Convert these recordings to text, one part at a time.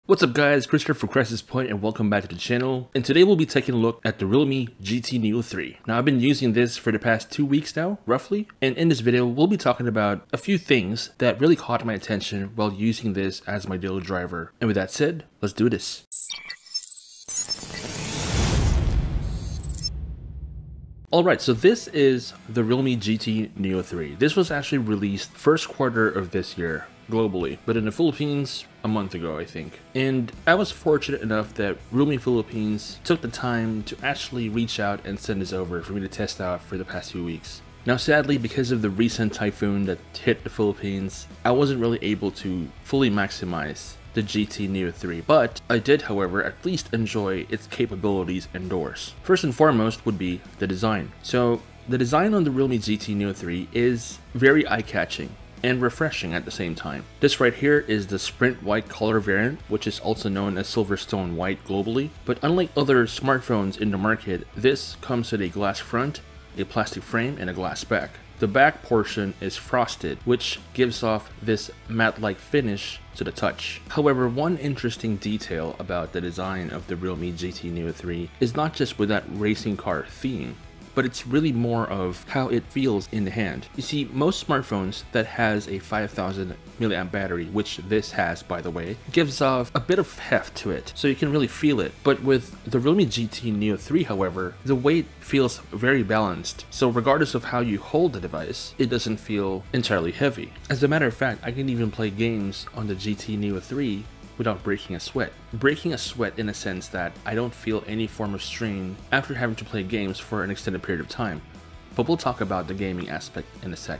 What's up guys, Chris here for Crisis Point and welcome back to the channel. And today we'll be taking a look at the realme GT Neo 3. Now I've been using this for the past 2 weeks now, roughly. And in this video we'll be talking about a few things that really caught my attention while using this as my daily driver. And with that said, let's do this. Alright, so this is the realme GT Neo 3. This was actually released first quarter of this year globally, but in the Philippines a month ago I think. And I was fortunate enough that Realme Philippines took the time to actually reach out and send this over for me to test out for the past few weeks. Now sadly, because of the recent typhoon that hit the Philippines, I wasn't really able to fully maximize the GT Neo 3, but I did however at least enjoy its capabilities indoors. First and foremost would be the design. So the design on the Realme GT Neo 3 is very eye-catching and refreshing at the same time. This right here is the Sprint White color variant, which is also known as Silverstone White globally. But unlike other smartphones in the market, this comes with a glass front, a plastic frame, and a glass back. The back portion is frosted, which gives off this matte-like finish to the touch. However, one interesting detail about the design of the Realme GT Neo 3 is not just with that racing car theme, but it's really more of how it feels in the hand. You see, most smartphones that has a 5000 milliamp battery, which this has by the way, gives off a bit of heft to it, so you can really feel it. But with the Realme GT Neo 3 however, the weight feels very balanced, so regardless of how you hold the device, it doesn't feel entirely heavy. As a matter of fact, I can even play games on the GT Neo 3 without breaking a sweat. Breaking a sweat in a sense that I don't feel any form of strain after having to play games for an extended period of time. But we'll talk about the gaming aspect in a sec.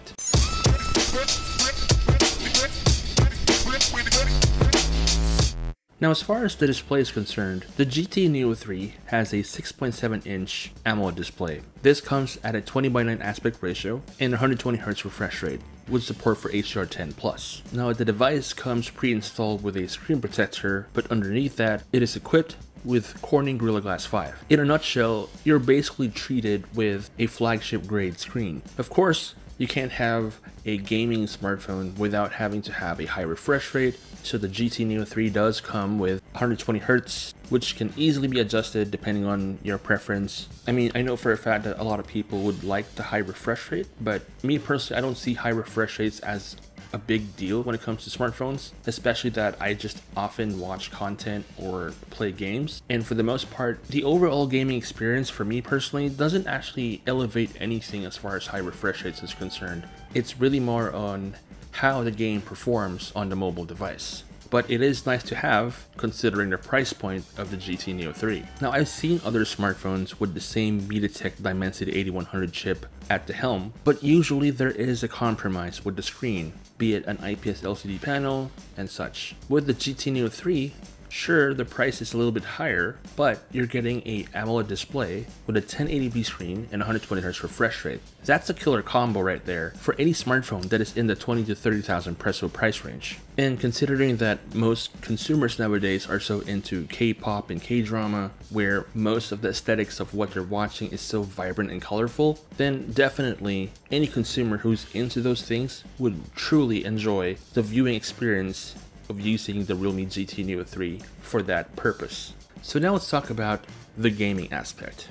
Now as far as the display is concerned, the GT Neo 3 has a 6.7-inch AMOLED display. This comes at a 20:9 aspect ratio and 120Hz refresh rate, with support for HDR10+. Now the device comes pre-installed with a screen protector, but underneath that, it is equipped with Corning Gorilla Glass 5. In a nutshell, you're basically treated with a flagship grade screen. Of course, you can't have a gaming smartphone without having to have a high refresh rate, so the GT Neo 3 does come with 120Hz, which can easily be adjusted depending on your preference. I mean, I know for a fact that a lot of people would like the high refresh rate, but me personally, I don't see high refresh rates as a big deal when it comes to smartphones, especially that I just often watch content or play games. And for the most part, the overall gaming experience for me personally doesn't actually elevate anything as far as high refresh rates is concerned. It's really more on how the game performs on the mobile device. But it is nice to have, considering the price point of the GT Neo 3. Now I've seen other smartphones with the same MediaTek Dimensity 8100 chip at the helm, but usually there is a compromise with the screen, be it an IPS LCD panel and such. With the GT Neo 3, sure, the price is a little bit higher, but you're getting a AMOLED display with a 1080p screen and 120Hz refresh rate. That's a killer combo right there for any smartphone that is in the 20 to 30,000 peso price range. And considering that most consumers nowadays are so into K-pop and K-drama, where most of the aesthetics of what they're watching is so vibrant and colorful, then definitely any consumer who's into those things would truly enjoy the viewing experience of using the Realme GT Neo 3 for that purpose. So now let's talk about the gaming aspect.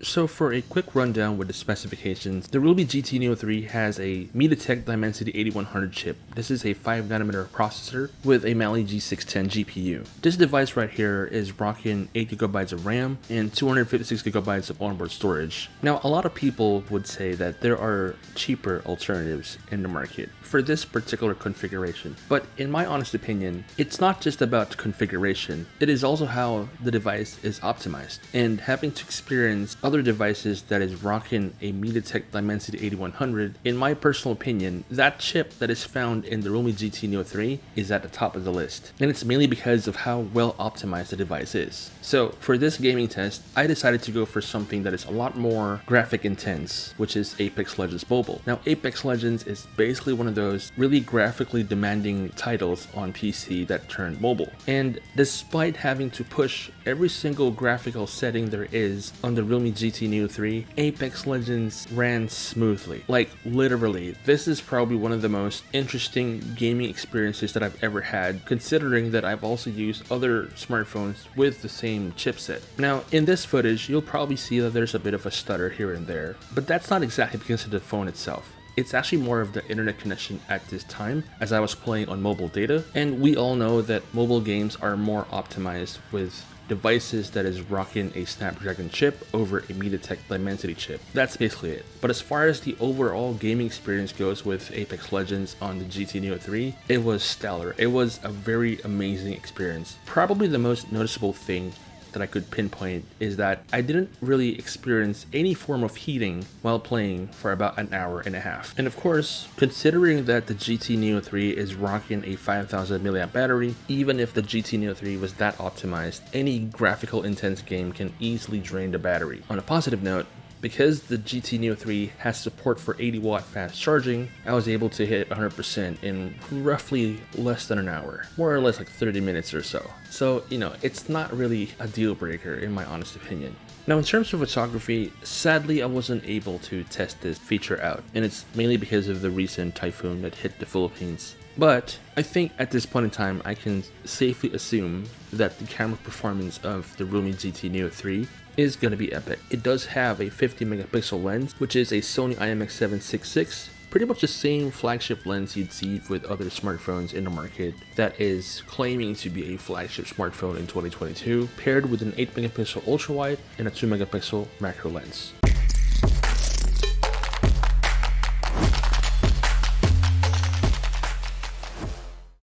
So for a quick rundown with the specifications, the Realme GT Neo 3 has a MediaTek Dimensity 8100 chip. This is a 5nm processor with a Mali G610 GPU. This device right here is rocking 8GB of RAM and 256GB of onboard storage. Now a lot of people would say that there are cheaper alternatives in the market for this particular configuration, but in my honest opinion, it's not just about the configuration, it is also how the device is optimized. And having to experience other devices that is rocking a MediaTek Dimensity 8100, in my personal opinion, that chip that is found in the Realme GT Neo 3 is at the top of the list. And it's mainly because of how well optimized the device is. So for this gaming test, I decided to go for something that is a lot more graphic intense, which is Apex Legends Mobile. Now Apex Legends is basically one of those really graphically demanding titles on PC that turned mobile. And despite having to push every single graphical setting there is on the Realme GT GT Neo 3, Apex Legends ran smoothly. Like literally, this is probably one of the most interesting gaming experiences that I've ever had, considering that I've also used other smartphones with the same chipset. Now, in this footage, you'll probably see that there's a bit of a stutter here and there, but that's not exactly because of the phone itself. It's actually more of the internet connection at this time, as I was playing on mobile data, and we all know that mobile games are more optimized with devices that is rocking a Snapdragon chip over a MediaTek Dimensity chip. That's basically it. But as far as the overall gaming experience goes with Apex Legends on the GT Neo 3, it was stellar. It was a very amazing experience. Probably the most noticeable thing that I could pinpoint is that I didn't really experience any form of heating while playing for about an hour and a half. And of course, considering that the GT Neo 3 is rocking a 5000 mAh battery, even if the GT Neo 3 was that optimized, any graphical intense game can easily drain the battery. On a positive note, because the GT Neo 3 has support for 80-watt fast charging, I was able to hit 100% in roughly less than an hour, more or less like 30 minutes or so. So, you know, it's not really a deal breaker in my honest opinion. Now, in terms of photography, sadly I wasn't able to test this feature out, and it's mainly because of the recent typhoon that hit the Philippines. But I think at this point in time, I can safely assume that the camera performance of the realme GT Neo 3 is going to be epic. It does have a 50 megapixel lens, which is a Sony IMX766, pretty much the same flagship lens you'd see with other smartphones in the market that is claiming to be a flagship smartphone in 2022, paired with an 8 megapixel ultra wide and a 2 megapixel macro lens.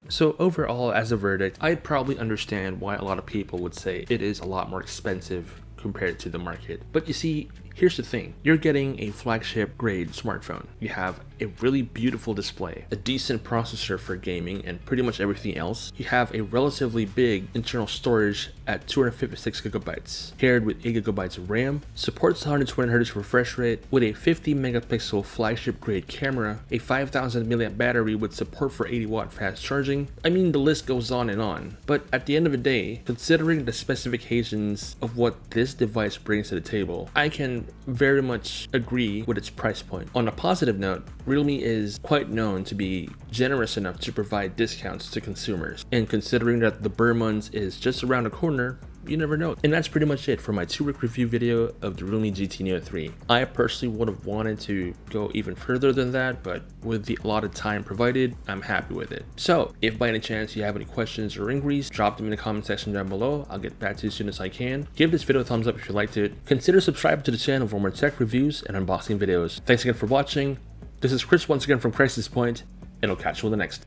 So overall, as a verdict, I'd probably understand why a lot of people would say it is a lot more expensive compared to the market. But you see, here's the thing. You're getting a flagship grade smartphone. You have a really beautiful display, a decent processor for gaming, and pretty much everything else. You have a relatively big internal storage at 256 gigabytes, paired with 8 gigabytes of RAM, supports 120Hz refresh rate with a 50 megapixel flagship grade camera, a 5000 mAh battery with support for 80-watt fast charging. I mean, the list goes on and on. But at the end of the day, considering the specifications of what this device brings to the table, I can very much agree with its price point. On a positive note, realme is quite known to be generous enough to provide discounts to consumers, and considering that the Burr month is just around the corner, you never know. And that's pretty much it for my 2-week review video of the realme GT Neo 3. I personally would have wanted to go even further than that, but with the allotted time provided, I'm happy with it. So if by any chance you have any questions or inquiries, drop them in the comment section down below. I'll get back to you as soon as I can. Give this video a thumbs up if you liked it. Consider subscribing to the channel for more tech reviews and unboxing videos. Thanks again for watching. This is Chris once again from Crisis Point, and I'll catch you in the next.